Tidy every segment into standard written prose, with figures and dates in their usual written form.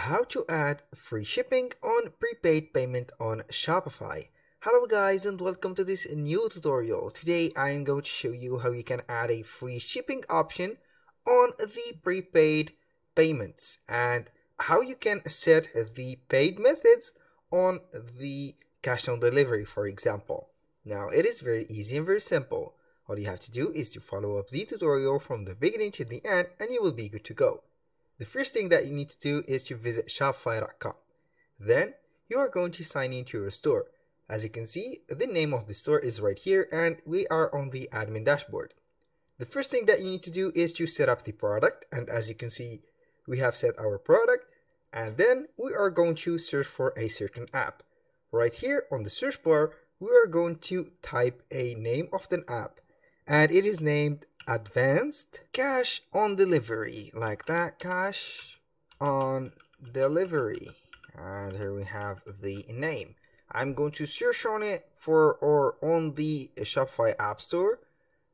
How to add free shipping on prepaid payment on Shopify. Hello guys and welcome to this new tutorial. Today I am going to show you how you can add a free shipping option on the prepaid payments and how you can set the paid methods on the cash on delivery, for example. Now it is very easy and very simple. All you have to do is to follow up the tutorial from the beginning to the end and you will be good to go. The first thing that you need to do is to visit Shopify.com. Then you are going to sign into your store. As you can see, the name of the store is right here and we are on the admin dashboard. The first thing that you need to do is to set up the product, and as you can see, we have set our product, and then we are going to search for a certain app. Right here on the search bar, we are going to type a name of the app, and it is named Advanced Cash on Delivery, like that, Cash on Delivery. And here we have the name. I'm going to search on it or on the Shopify App Store.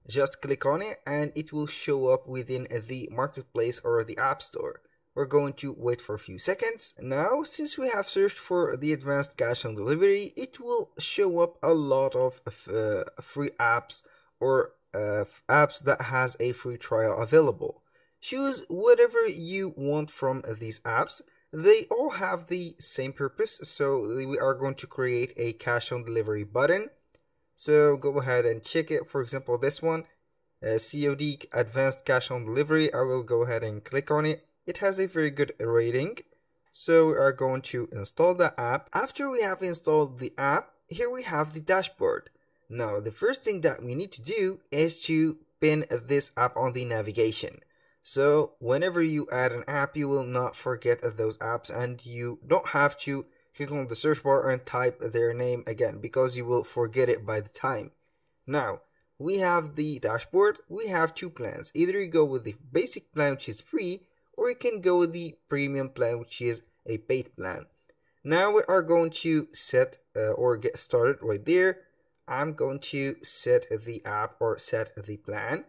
Just click on it and it will show up within the marketplace or the App Store. We're going to wait for a few seconds. Now, since we have searched for the Advanced Cash on Delivery, it will show up a lot of free apps or apps that has a free trial available. Choose whatever you want from these apps. They all have the same purpose, so we are going to create a cash on delivery button. So go ahead and check it. For example, this one, COD Advanced Cash on Delivery. I will go ahead and click on it. It has a very good rating, so we are going to install the app. After we have installed the app, here we have the dashboard. Now, the first thing that we need to do is to pin this app on the navigation. So whenever you add an app, you will not forget those apps and you don't have to click on the search bar and type their name again because you will forget it by the time. Now, we have the dashboard. We have two plans. Either you go with the basic plan, which is free, or you can go with the premium plan, which is a paid plan. Now we are going to set or get started right there. I'm going to set the app or set the plan.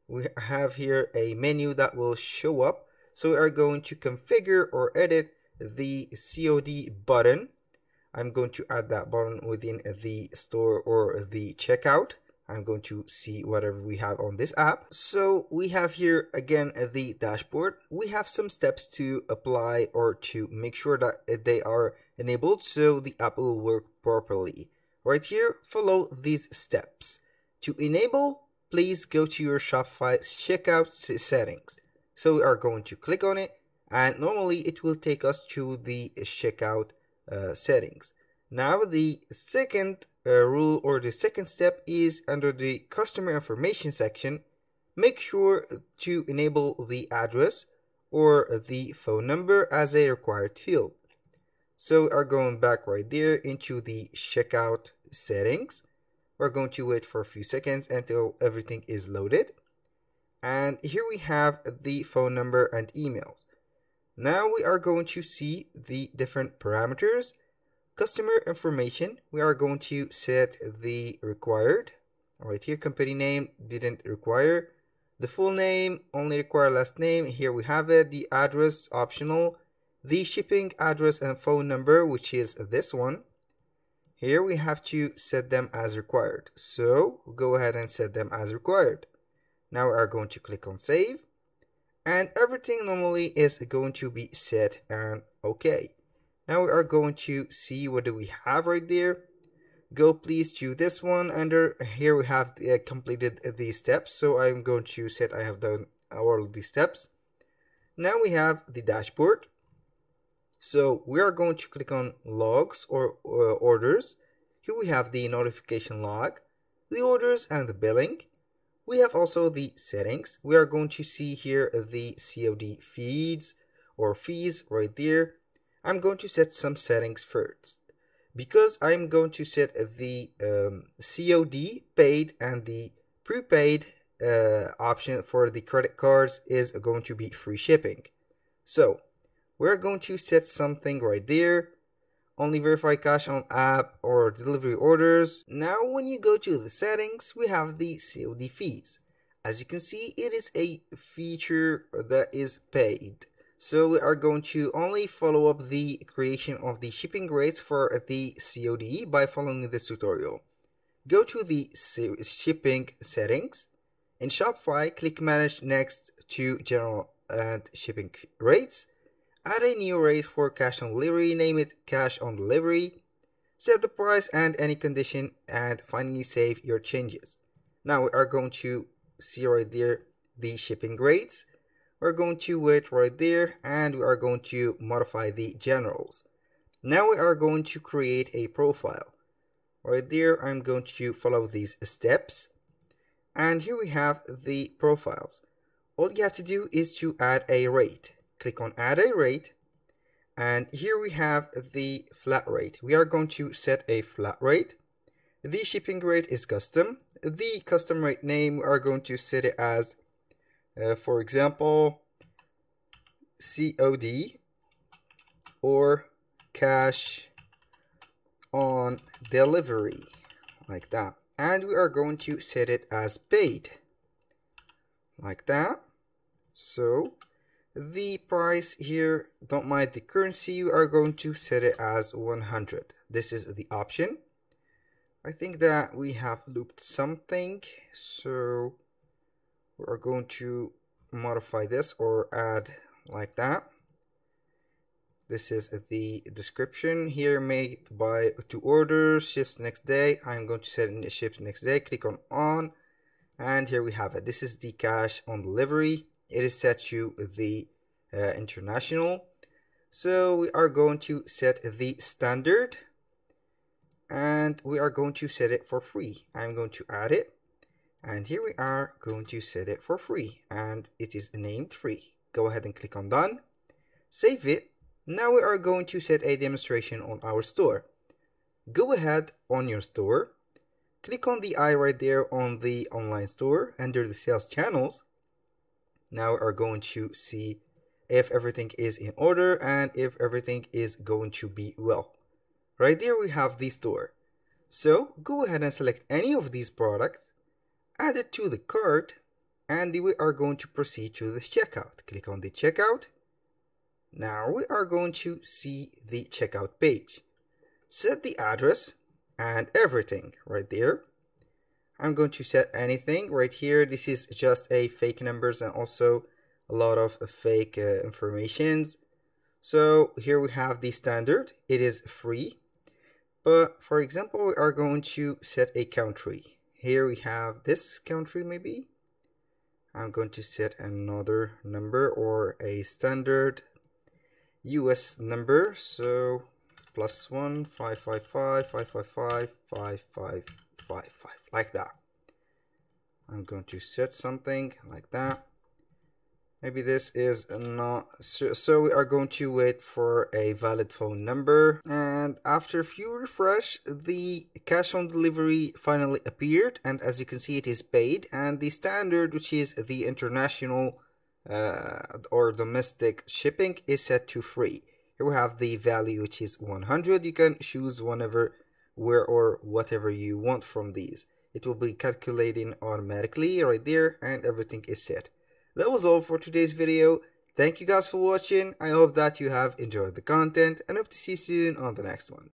We have here a menu that will show up. So we are going to configure or edit the COD button. I'm going to add that button within the store or the checkout. I'm going to see whatever we have on this app. So we have here again the dashboard. We have some steps to apply or to make sure that they are enabled so the app will work properly. Right here, follow these steps. To enable, please go to your Shopify checkout settings. So we are going to click on it, and normally it will take us to the checkout settings. Now the second rule or the second step is under the customer information section. Make sure to enable the address or the phone number as a required field. So we are going back right there into the checkout settings. We're going to wait for a few seconds until everything is loaded. And here we have the phone number and emails. Now we are going to see the different parameters. Customer information, we are going to set the required. Right here, company name didn't require. The full name only require last name. Here we have it. The address optional. The shipping address and phone number, which is this one. Here we have to set them as required. So go ahead and set them as required. Now we are going to click on save. And everything normally is going to be set and okay. Now we are going to see what do we have right there. Go please to this one. Under here we have completed the steps. So I'm going to set I have done all of the steps. Now we have the dashboard. So we are going to click on logs or orders. Here we have the notification log, the orders and the billing. We have also the settings. We are going to see here the COD feeds or fees right there. I'm going to set some settings first because I'm going to set the COD paid and the prepaid option for the credit cards is going to be free shipping. So we're going to set something right there. Only verify cash on app or delivery orders. Now when you go to the settings, we have the COD fees. As you can see, it is a feature that is paid. So we are going to only follow up the creation of the shipping rates for the COD by following this tutorial. Go to the shipping settings. In Shopify, click Manage next to General and Shipping Rates. Add a new rate for cash on delivery, name it Cash on Delivery. Set the price and any condition, and finally save your changes. Now we are going to see right there the shipping rates. We're going to wait right there and we are going to modify the generals. Now we are going to create a profile. Right there I'm going to follow these steps, and here we have the profiles. All you have to do is to add a rate. Click on add a rate, and here we have the flat rate. We are going to set a flat rate. The shipping rate is custom. The custom rate name, we are going to set it as for example, COD or cash on delivery, like that. And we are going to set it as paid, like that. So the price here, don't mind the currency, we are going to set it as 100. This is the option. I think that we have looped something, so we are going to modify this or add like that. This is the description here, made by to order, ships next day. I'm going to set it ships next day. Click on, and here we have it. This is the cash on delivery. It is set to the international. So we are going to set the standard, and we are going to set it for free. I'm going to add it. And here we are going to set it for free, and it is named free. Go ahead and click on done. Save it. Now we are going to set a demonstration on our store. Go ahead on your store. Click on the eye right there on the online store under the sales channels. Now we are going to see if everything is in order and if everything is going to be well. Right there we have the store. So go ahead and select any of these products. Add it to the cart, and we are going to proceed to the checkout. Click on the checkout. Now we are going to see the checkout page. Set the address and everything right there. I'm going to set anything right here. This is just a fake numbers and also a lot of fake informations. So here we have the standard. It is free. But for example, we are going to set a country. Here we have this country maybe. I'm going to set another number or a standard US number. So +1 555 555 5555, like that. I'm going to set something like that. Maybe this is not, so we are going to wait for a valid phone number, and after a few refresh, the cash on delivery finally appeared, and as you can see it is paid, and the standard, which is the international or domestic shipping, is set to free. Here we have the value, which is 100. You can choose whenever, where or whatever you want from these. It will be calculating automatically right there, and everything is set. That was all for today's video. Thank you guys for watching. I hope that you have enjoyed the content and hope to see you soon on the next one.